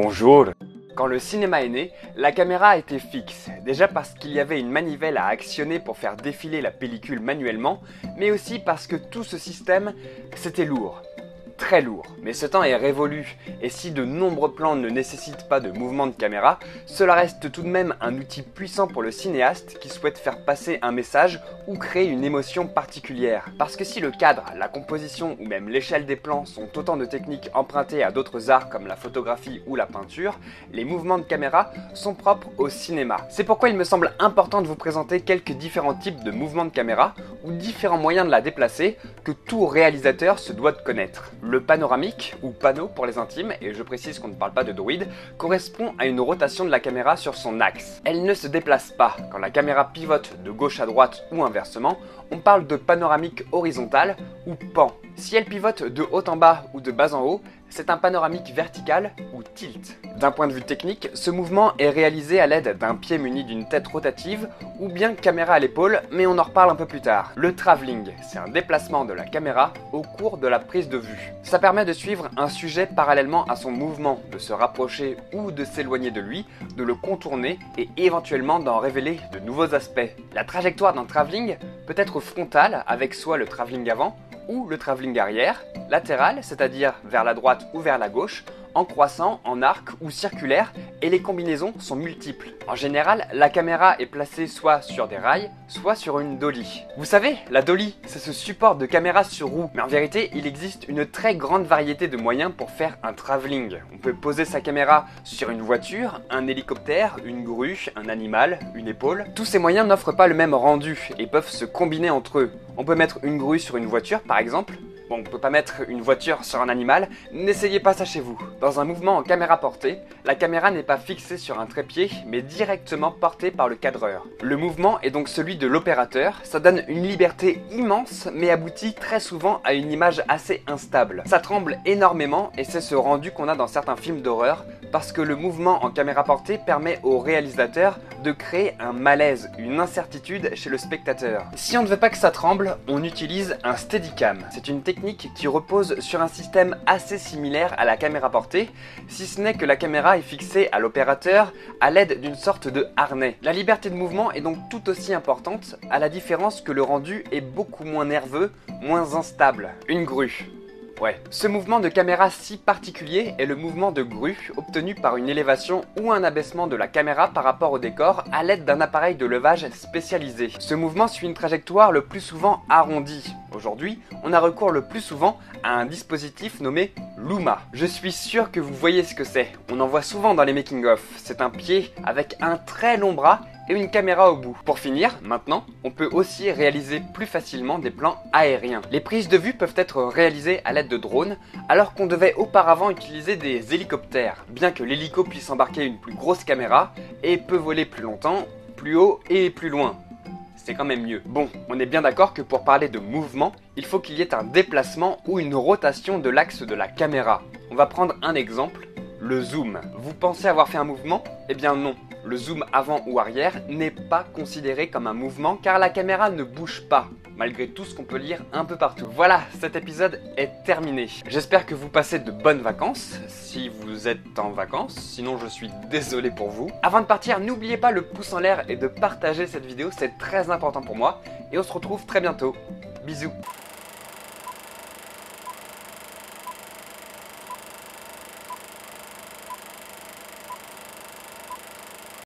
Bonjour. Quand le cinéma est né, la caméra était fixe, déjà parce qu'il y avait une manivelle à actionner pour faire défiler la pellicule manuellement, mais aussi parce que tout ce système, c'était lourd. Très lourd, mais ce temps est révolu, et si de nombreux plans ne nécessitent pas de mouvement de caméra, cela reste tout de même un outil puissant pour le cinéaste qui souhaite faire passer un message ou créer une émotion particulière. Parce que si le cadre, la composition ou même l'échelle des plans sont autant de techniques empruntées à d'autres arts comme la photographie ou la peinture, les mouvements de caméra sont propres au cinéma. C'est pourquoi il me semble important de vous présenter quelques différents types de mouvements de caméra ou différents moyens de la déplacer que tout réalisateur se doit de connaître. Le panoramique, ou panneau pour les intimes, et je précise qu'on ne parle pas de druide, correspond à une rotation de la caméra sur son axe. Elle ne se déplace pas. Quand la caméra pivote de gauche à droite ou inversement, on parle de panoramique horizontale ou pan. Si elle pivote de haut en bas ou de bas en haut, c'est un panoramique vertical ou tilt. D'un point de vue technique, ce mouvement est réalisé à l'aide d'un pied muni d'une tête rotative ou bien caméra à l'épaule, mais on en reparle un peu plus tard. Le travelling, c'est un déplacement de la caméra au cours de la prise de vue. Ça permet de suivre un sujet parallèlement à son mouvement, de se rapprocher ou de s'éloigner de lui, de le contourner et éventuellement d'en révéler de nouveaux aspects. La trajectoire d'un travelling peut être frontale avec soit le travelling avant, ou le travelling arrière, latéral, c'est-à-dire vers la droite ou vers la gauche, en croissant, en arc ou circulaire, et les combinaisons sont multiples. En général, la caméra est placée soit sur des rails, soit sur une dolly. Vous savez, la dolly, c'est ce support de caméra sur roue, mais en vérité, il existe une très grande variété de moyens pour faire un travelling. On peut poser sa caméra sur une voiture, un hélicoptère, une grue, un animal, une épaule. Tous ces moyens n'offrent pas le même rendu et peuvent se combiner entre eux. On peut mettre une grue sur une voiture, par exemple. Bon, on peut pas mettre une voiture sur un animal, n'essayez pas ça chez vous. Dans un mouvement en caméra portée, la caméra n'est pas fixée sur un trépied, mais directement portée par le cadreur. Le mouvement est donc celui de l'opérateur, ça donne une liberté immense, mais aboutit très souvent à une image assez instable. Ça tremble énormément, et c'est ce rendu qu'on a dans certains films d'horreur, parce que le mouvement en caméra portée permet au réalisateur de créer un malaise, une incertitude chez le spectateur. Si on ne veut pas que ça tremble, on utilise un steadicam. C'est une technique qui repose sur un système assez similaire à la caméra portée, si ce n'est que la caméra est fixée à l'opérateur à l'aide d'une sorte de harnais. La liberté de mouvement est donc tout aussi importante, à la différence que le rendu est beaucoup moins nerveux, moins instable. Une grue. Ouais. Ce mouvement de caméra si particulier est le mouvement de grue obtenu par une élévation ou un abaissement de la caméra par rapport au décor à l'aide d'un appareil de levage spécialisé. Ce mouvement suit une trajectoire le plus souvent arrondie. Aujourd'hui, on a recours le plus souvent à un dispositif nommé Luma. Je suis sûr que vous voyez ce que c'est. On en voit souvent dans les making-of. C'est un pied avec un très long bras et une caméra au bout. Pour finir, maintenant, on peut aussi réaliser plus facilement des plans aériens. Les prises de vue peuvent être réalisées à l'aide de drones, alors qu'on devait auparavant utiliser des hélicoptères. Bien que l'hélico puisse embarquer une plus grosse caméra et peut voler plus longtemps, plus haut et plus loin. C'est quand même mieux. Bon, on est bien d'accord que pour parler de mouvement, il faut qu'il y ait un déplacement ou une rotation de l'axe de la caméra. On va prendre un exemple, le zoom. Vous pensez avoir fait un mouvement? Eh bien non. Le zoom avant ou arrière n'est pas considéré comme un mouvement car la caméra ne bouge pas, malgré tout ce qu'on peut lire un peu partout. Voilà, cet épisode est terminé. J'espère que vous passez de bonnes vacances, si vous êtes en vacances, sinon je suis désolé pour vous. Avant de partir, n'oubliez pas le pouce en l'air et de partager cette vidéo, c'est très important pour moi. Et on se retrouve très bientôt. Bisous.